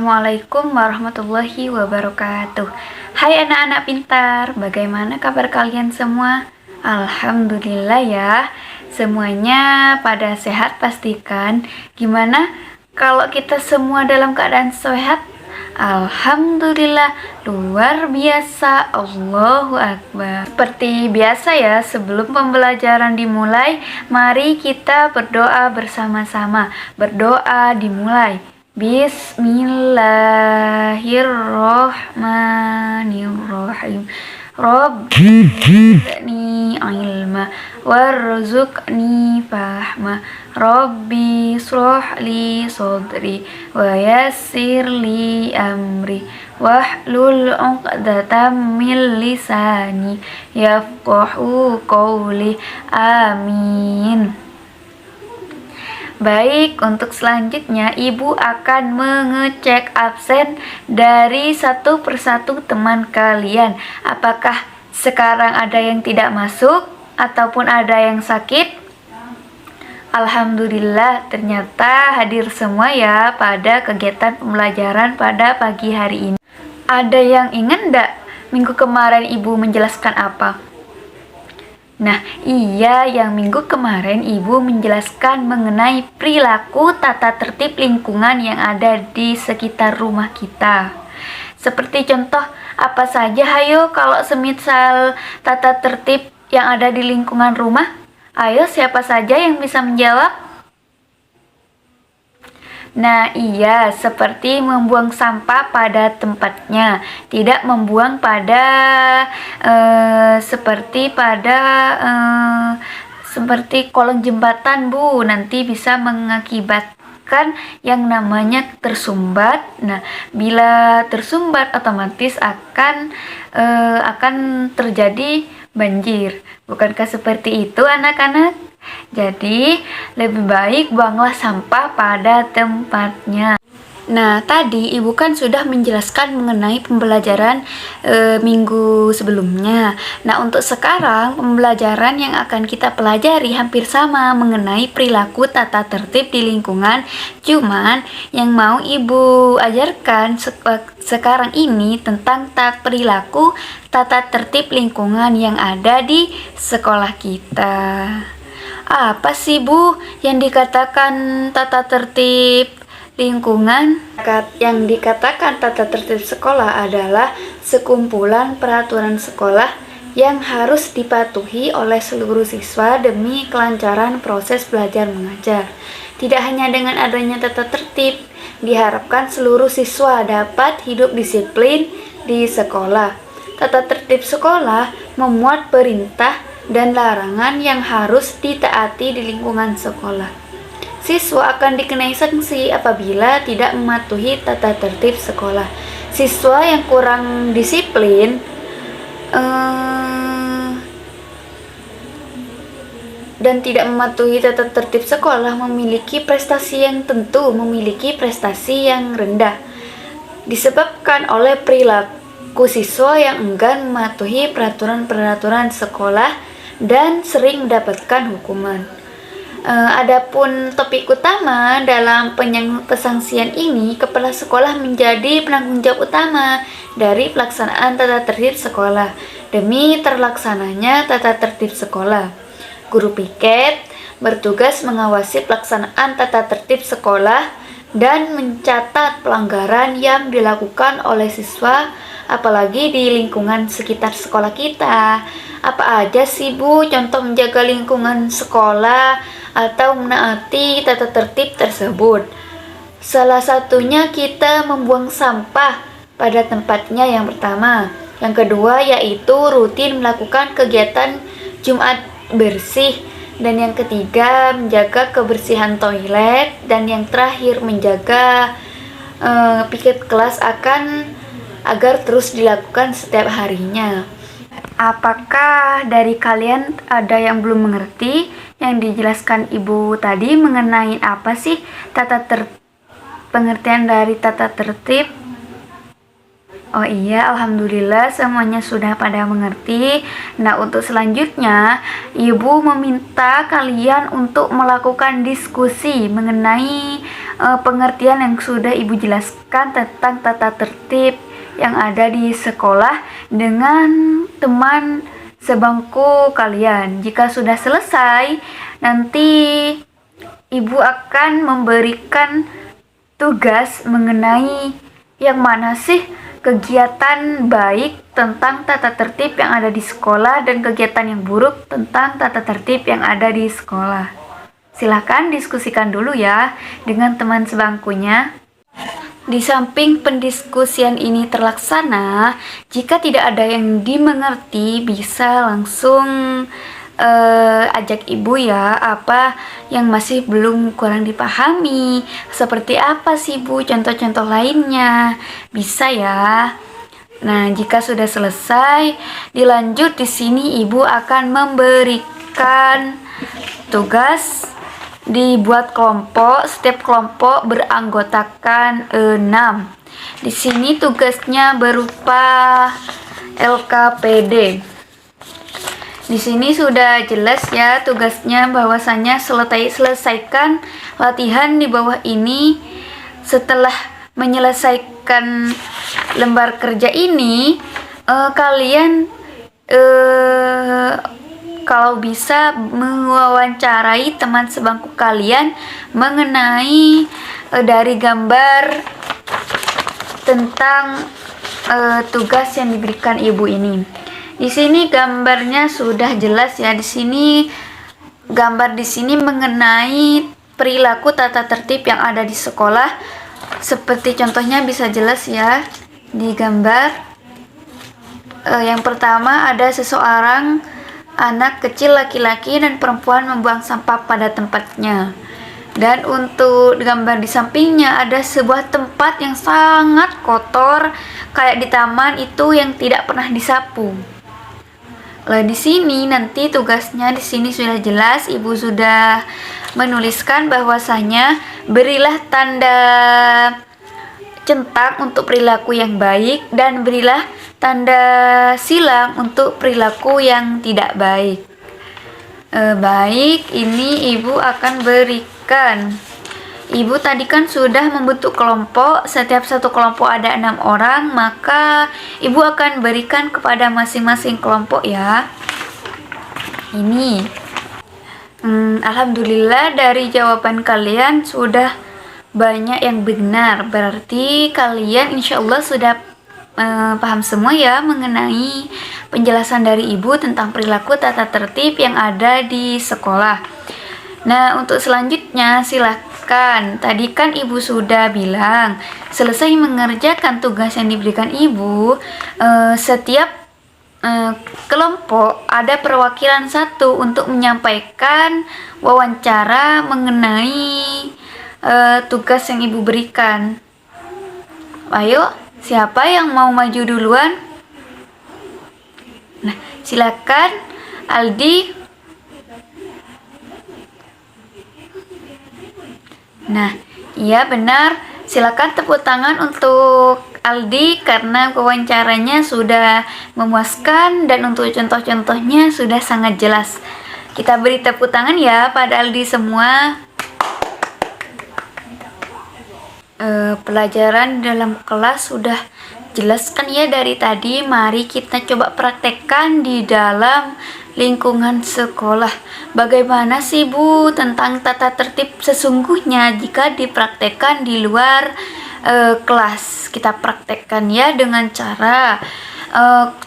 Assalamualaikum warahmatullahi wabarakatuh. Hai anak-anak pintar, bagaimana kabar kalian semua? Alhamdulillah ya, semuanya pada sehat pastikan. Gimana kalau kita semua dalam keadaan sehat? Alhamdulillah, luar biasa, Allahu Akbar. Seperti biasa ya, sebelum pembelajaran dimulai, mari kita berdoa bersama-sama. Berdoa dimulai. Bismillahirrahmanirrahim. Rabbi zidni ilma warzuqni fahma. Rabbi shrah li sadri wa yassir li amri wahlul 'uqdatam min lisani yafqahu qawli. Amin. Baik, untuk selanjutnya Ibu akan mengecek absen dari satu persatu teman kalian. Apakah sekarang ada yang tidak masuk ataupun ada yang sakit? Alhamdulillah, ternyata hadir semua ya pada kegiatan pembelajaran pada pagi hari ini. Ada yang ingat enggak minggu kemarin Ibu menjelaskan apa? Nah, iya, yang minggu kemarin Ibu menjelaskan mengenai perilaku tata tertib lingkungan yang ada di sekitar rumah kita. Seperti contoh, apa saja hayo kalau semisal tata tertib yang ada di lingkungan rumah? Ayo, siapa saja yang bisa menjawab? Nah, iya, seperti membuang sampah pada tempatnya, tidak membuang pada seperti kolong jembatan, Bu. Nanti bisa mengakibatkan yang namanya tersumbat. Nah, bila tersumbat otomatis akan terjadi banjir. Bukankah seperti itu, anak-anak? Jadi, lebih baik buanglah sampah pada tempatnya. Nah, tadi Ibu kan sudah menjelaskan mengenai pembelajaran minggu sebelumnya. Nah, untuk sekarang pembelajaran yang akan kita pelajari hampir sama mengenai perilaku tata tertib di lingkungan. Cuman yang mau Ibu ajarkan sekarang ini tentang perilaku tata tertib lingkungan yang ada di sekolah kita. Apa sih, Bu, yang dikatakan tata tertib lingkungan? Yang dikatakan tata tertib sekolah adalah sekumpulan peraturan sekolah yang harus dipatuhi oleh seluruh siswa demi kelancaran proses belajar mengajar. Tidak hanya dengan adanya tata tertib, diharapkan seluruh siswa dapat hidup disiplin di sekolah. Tata tertib sekolah memuat perintah dan larangan yang harus ditaati di lingkungan sekolah. Siswa akan dikenai sanksi apabila tidak mematuhi tata tertib sekolah. Siswa yang kurang disiplin dan tidak mematuhi tata tertib sekolah memiliki prestasi yang rendah, disebabkan oleh perilaku siswa yang enggan mematuhi peraturan-peraturan sekolah dan sering mendapatkan hukuman. Adapun topik utama dalam pesangsian ini, kepala sekolah menjadi penanggung jawab utama dari pelaksanaan tata tertib sekolah. Demi terlaksananya tata tertib sekolah, guru piket bertugas mengawasi pelaksanaan tata tertib sekolah dan mencatat pelanggaran yang dilakukan oleh siswa, apalagi di lingkungan sekitar sekolah kita. Apa aja sih, Bu, contoh menjaga lingkungan sekolah atau menaati tata tertib tersebut? Salah satunya kita membuang sampah pada tempatnya yang pertama. Yang kedua yaitu rutin melakukan kegiatan Jumat bersih. Dan yang ketiga menjaga kebersihan toilet. Dan yang terakhir menjaga piket kelas agar terus dilakukan setiap harinya. Apakah dari kalian ada yang belum mengerti yang dijelaskan Ibu tadi mengenai apa sih pengertian dari tata tertib? Oh iya, alhamdulillah semuanya sudah pada mengerti. Nah, untuk selanjutnya Ibu meminta kalian untuk melakukan diskusi mengenai pengertian yang sudah Ibu jelaskan tentang tata tertib yang ada di sekolah dengan teman sebangku kalian. Jika sudah selesai, nanti Ibu akan memberikan tugas mengenai yang mana sih kegiatan baik tentang tata tertib yang ada di sekolah dan kegiatan yang buruk tentang tata tertib yang ada di sekolah. Silahkan diskusikan dulu ya dengan teman sebangkunya. Di samping pendiskusian ini terlaksana, jika tidak ada yang dimengerti, bisa langsung ajak Ibu ya, apa yang masih belum kurang dipahami, seperti apa sih Bu contoh-contoh lainnya, bisa ya. Nah, jika sudah selesai, dilanjut di sini Ibu akan memberikan tugas dibuat kelompok. Setiap kelompok beranggotakan 6. Di sini tugasnya berupa LKPD. Di sini sudah jelas ya tugasnya, bahwasanya selesaikan latihan di bawah ini. Setelah menyelesaikan lembar kerja ini, kalian kalau bisa mewawancarai teman sebangku kalian mengenai dari gambar tentang tugas yang diberikan Ibu ini. Di sini gambarnya sudah jelas ya. Di sini gambar di sini mengenai perilaku tata tertib yang ada di sekolah. Seperti contohnya bisa jelas ya di gambar. Yang pertama ada seseorang anak kecil laki-laki dan perempuan membuang sampah pada tempatnya. Dan untuk gambar di sampingnya ada sebuah tempat yang sangat kotor, kayak di taman itu yang tidak pernah disapu. Di sini nanti tugasnya di sini sudah jelas, Ibu sudah menuliskan bahwasanya berilah tanda centang untuk perilaku yang baik dan berilah tanda silang untuk perilaku yang tidak baik. Baik, ini Ibu akan berikan. Ibu tadi kan sudah membentuk kelompok. Setiap satu kelompok ada 6 orang, maka Ibu akan berikan kepada masing-masing kelompok ya. Ini Alhamdulillah dari jawaban kalian sudah banyak yang benar. Berarti kalian insya Allah sudah paham semua ya mengenai penjelasan dari Ibu tentang perilaku tata tertib yang ada di sekolah. Nah, untuk selanjutnya silakan. Tadi kan Ibu sudah bilang selesai mengerjakan tugas yang diberikan Ibu, setiap kelompok ada perwakilan satu untuk menyampaikan wawancara mengenai tugas yang Ibu berikan. Ayo, siapa yang mau maju duluan? Nah, silakan Aldi. Nah, iya benar. Silakan tepuk tangan untuk Aldi karena wawancaranya sudah memuaskan dan untuk contoh-contohnya sudah sangat jelas. Kita beri tepuk tangan ya pada Aldi semua. Pelajaran dalam kelas sudah jelaskan ya dari tadi. Mari kita coba praktekkan di dalam lingkungan sekolah. Bagaimana sih Bu tentang tata tertib sesungguhnya jika dipraktekkan di luar kelas? Kita praktekkan ya dengan cara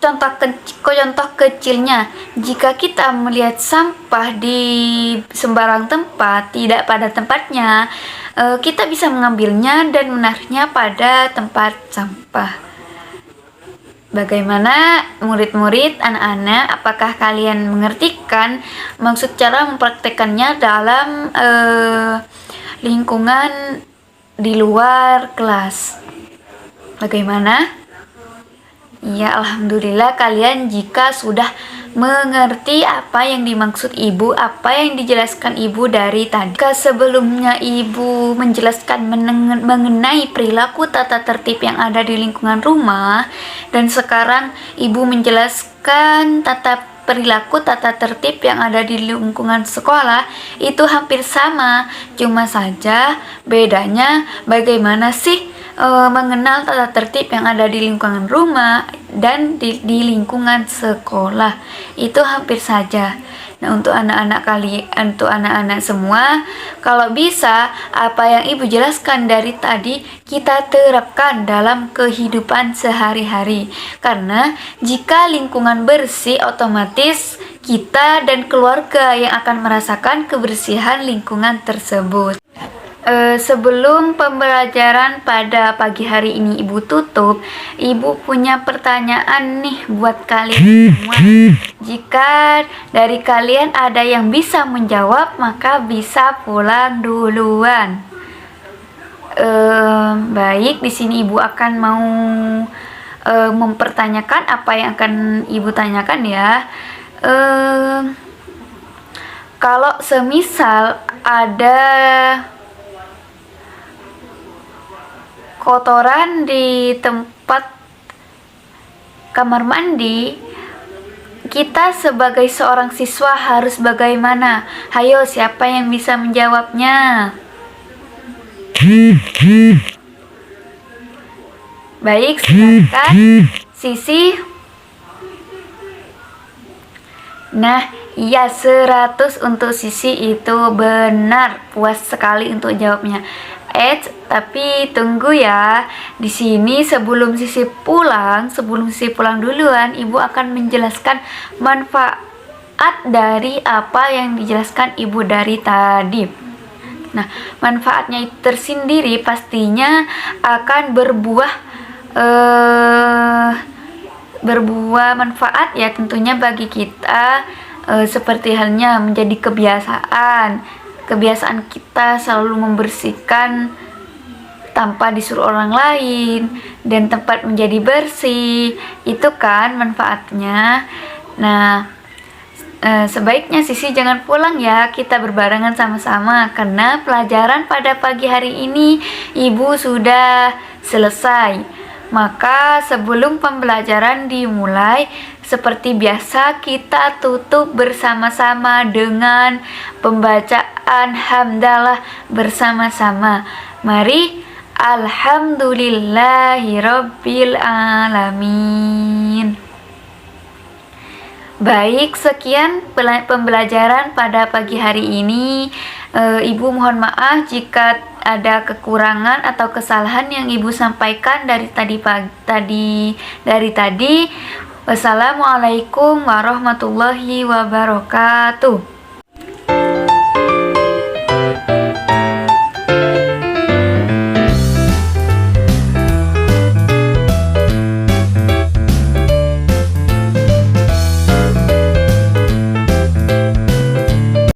contoh kecilnya, jika kita melihat sampah di sembarang tempat tidak pada tempatnya, kita bisa mengambilnya dan menaruhnya pada tempat sampah. Bagaimana murid-murid, anak-anak, apakah kalian mengertikan maksud cara mempraktekannya dalam lingkungan di luar kelas? Bagaimana? Ya, Alhamdulillah kalian jika sudah mengerti apa yang dimaksud Ibu, apa yang dijelaskan Ibu dari tadi. Sebelumnya Ibu menjelaskan mengenai perilaku tata tertib yang ada di lingkungan rumah, dan sekarang Ibu menjelaskan tata perilaku tata tertib yang ada di lingkungan sekolah itu hampir sama, cuma saja bedanya bagaimana sih mengenal tata tertib yang ada di lingkungan rumah dan di lingkungan sekolah. Itu hampir saja. Nah, untuk anak-anak semua, kalau bisa apa yang Ibu jelaskan dari tadi kita terapkan dalam kehidupan sehari-hari. Karena jika lingkungan bersih, otomatis kita dan keluarga yang akan merasakan kebersihan lingkungan tersebut. Sebelum pembelajaran pada pagi hari ini Ibu tutup, Ibu punya pertanyaan nih buat kalian semua. Jika dari kalian ada yang bisa menjawab, maka bisa pulang duluan. Baik, di sini Ibu akan mau mempertanyakan apa yang akan Ibu tanyakan ya. Kalau semisal ada kotoran di tempat kamar mandi, kita sebagai seorang siswa harus bagaimana? Hayo, siapa yang bisa menjawabnya? Baik, silakan Sisi. Nah, iya, 100 untuk Sisi itu benar. Puas sekali untuk jawabnya. Tapi tunggu ya. Di sini sebelum Sisi pulang duluan, Ibu akan menjelaskan manfaat dari apa yang dijelaskan Ibu dari tadi. Nah, manfaatnya itu tersendiri pastinya akan berbuah manfaat ya tentunya bagi kita, seperti halnya menjadi kebiasaan kita selalu membersihkan tanpa disuruh orang lain dan tempat menjadi bersih. Itu kan manfaatnya. Nah, sebaiknya Sisi jangan pulang ya, kita berbarengan sama-sama karena pelajaran pada pagi hari ini Ibu sudah selesai. Maka sebelum pembelajaran dimulai, seperti biasa kita tutup bersama-sama dengan pembacaan hamdalah bersama-sama. Mari, alhamdulillahirabbil alamin. Baik, sekian pembelajaran pada pagi hari ini. Ibu mohon maaf jika ada kekurangan atau kesalahan yang Ibu sampaikan dari tadi. Wassalamualaikum warahmatullahi wabarakatuh.